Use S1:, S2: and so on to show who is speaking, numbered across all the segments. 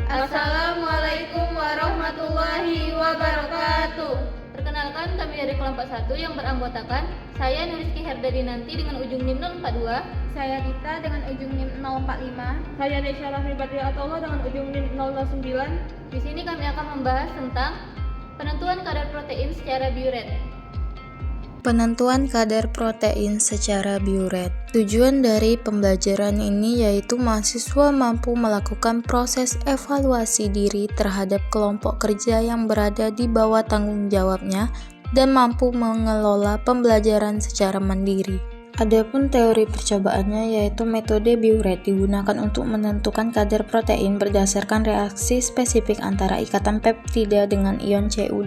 S1: Assalamualaikum warahmatullahi wabarakatuh. Perkenalkan, kami dari kelompok 1 yang beranggotakan saya Nurizki Herdadinanti dengan ujung NIM 042,
S2: saya Dita dengan ujung NIM 045,
S3: saya Desya Rahmi Badriatullah dengan ujung NIM 009.
S1: Di sini kami akan membahas tentang penentuan kadar protein secara biuret.
S4: Penentuan kadar protein secara biuret. Tujuan dari pembelajaran ini yaitu mahasiswa mampu melakukan proses evaluasi diri terhadap kelompok kerja yang berada di bawah tanggung jawabnya dan mampu mengelola pembelajaran secara mandiri. Adapun teori percobaannya yaitu metode biuret digunakan untuk menentukan kadar protein berdasarkan reaksi spesifik antara ikatan peptida dengan ion Cu2+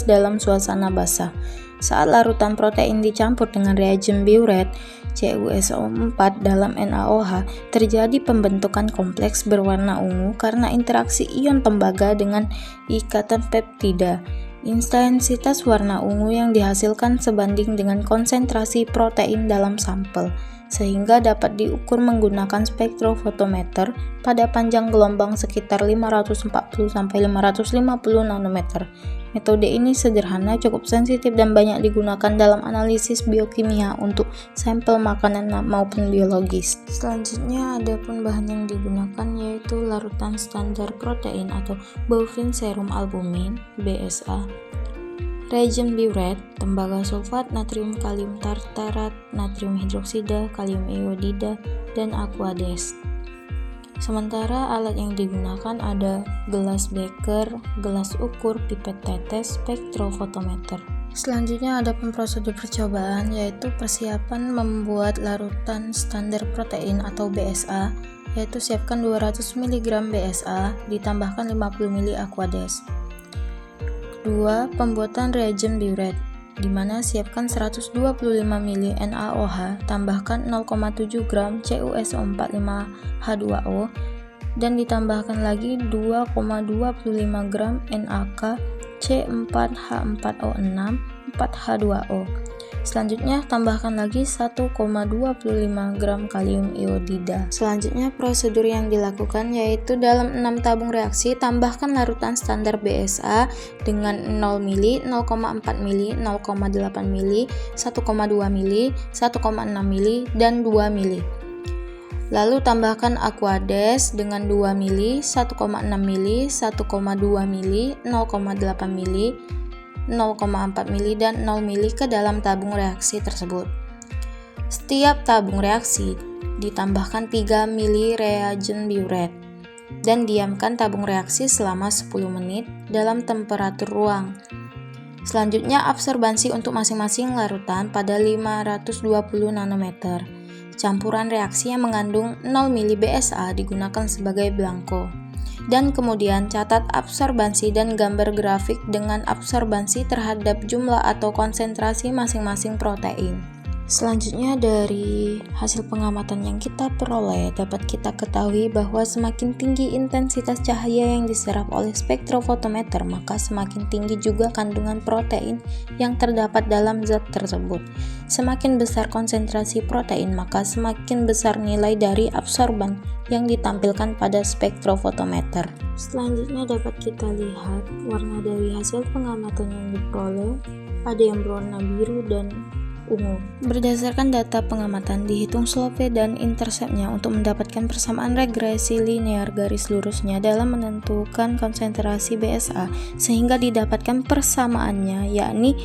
S4: dalam suasana basah. Saat larutan protein dicampur dengan reagen biuret CuSO4 dalam NaOH, terjadi pembentukan kompleks berwarna ungu karena interaksi ion tembaga dengan ikatan peptida. Intensitas warna ungu yang dihasilkan sebanding dengan konsentrasi protein dalam sampel, sehingga dapat diukur menggunakan spektrofotometer pada panjang gelombang sekitar 540-550 nanometer. Metode ini sederhana, cukup sensitif, dan banyak digunakan dalam analisis biokimia untuk sampel makanan maupun biologis. Selanjutnya, adapun bahan yang digunakan yaitu larutan standar protein atau bovine serum albumin (BSA), reagen biuret, tembaga sulfat, natrium kalium tartarat, natrium hidroksida, kalium iodida, dan aquades. Sementara alat yang digunakan ada gelas beker, gelas ukur, pipet tetes, spektrofotometer. Selanjutnya ada prosedur percobaan yaitu persiapan membuat larutan standar protein atau BSA, yaitu siapkan 200 mg BSA ditambahkan 50 ml aquades. Kedua, pembuatan reagen biuret, di mana siapkan 125 ml NaOH, tambahkan 0,7 gram CuSO45H2O, dan ditambahkan lagi 2,25 gram NaK C4H4O6 4H2O. Selanjutnya tambahkan lagi 1,25 gram kalium iodida. Selanjutnya prosedur yang dilakukan yaitu dalam 6 tabung reaksi tambahkan larutan standar BSA dengan 0 ml, 0,4 ml, 0,8 ml, 1,2 ml, 1,6 ml, dan 2 ml. Lalu tambahkan aquades dengan 2 ml, 1,6 ml, 1,2 ml, 0,8 ml, 0,4 ml, dan 0 ml ke dalam tabung reaksi tersebut. Setiap tabung reaksi ditambahkan 3 ml reagen biuret dan diamkan tabung reaksi selama 10 menit dalam temperatur ruang. Selanjutnya absorbansi untuk masing-masing larutan pada 520 nanometer. Campuran reaksi yang mengandung 0 ml BSA digunakan sebagai belangko. Dan kemudian catat absorbansi dan gambar grafik dengan absorbansi terhadap jumlah atau konsentrasi masing-masing protein. Selanjutnya dari hasil pengamatan yang kita peroleh dapat kita ketahui bahwa semakin tinggi intensitas cahaya yang diserap oleh spektrofotometer, maka semakin tinggi juga kandungan protein yang terdapat dalam zat tersebut. Semakin besar konsentrasi protein, maka semakin besar nilai dari absorban yang ditampilkan pada spektrofotometer. Selanjutnya dapat kita lihat warna dari hasil pengamatan yang diperoleh, ada yang berwarna biru dan ungu. Berdasarkan data pengamatan, dihitung slope dan interceptnya untuk mendapatkan persamaan regresi linear garis lurusnya dalam menentukan konsentrasi BSA, sehingga didapatkan persamaannya yakni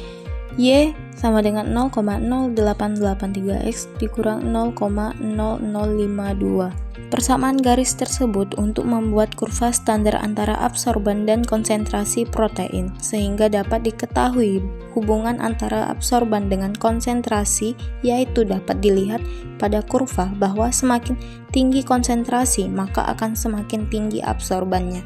S4: Y sama dengan 0,0883X dikurang 0,0052. Persamaan garis tersebut untuk membuat kurva standar antara absorban dan konsentrasi protein, sehingga dapat diketahui hubungan antara absorban dengan konsentrasi, yaitu dapat dilihat pada kurva bahwa semakin tinggi konsentrasi maka akan semakin tinggi absorbannya.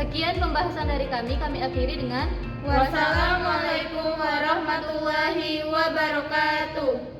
S1: Sekian pembahasan dari kami akhiri dengan
S3: Wassalamualaikum warahmatullahi wabarakatuh.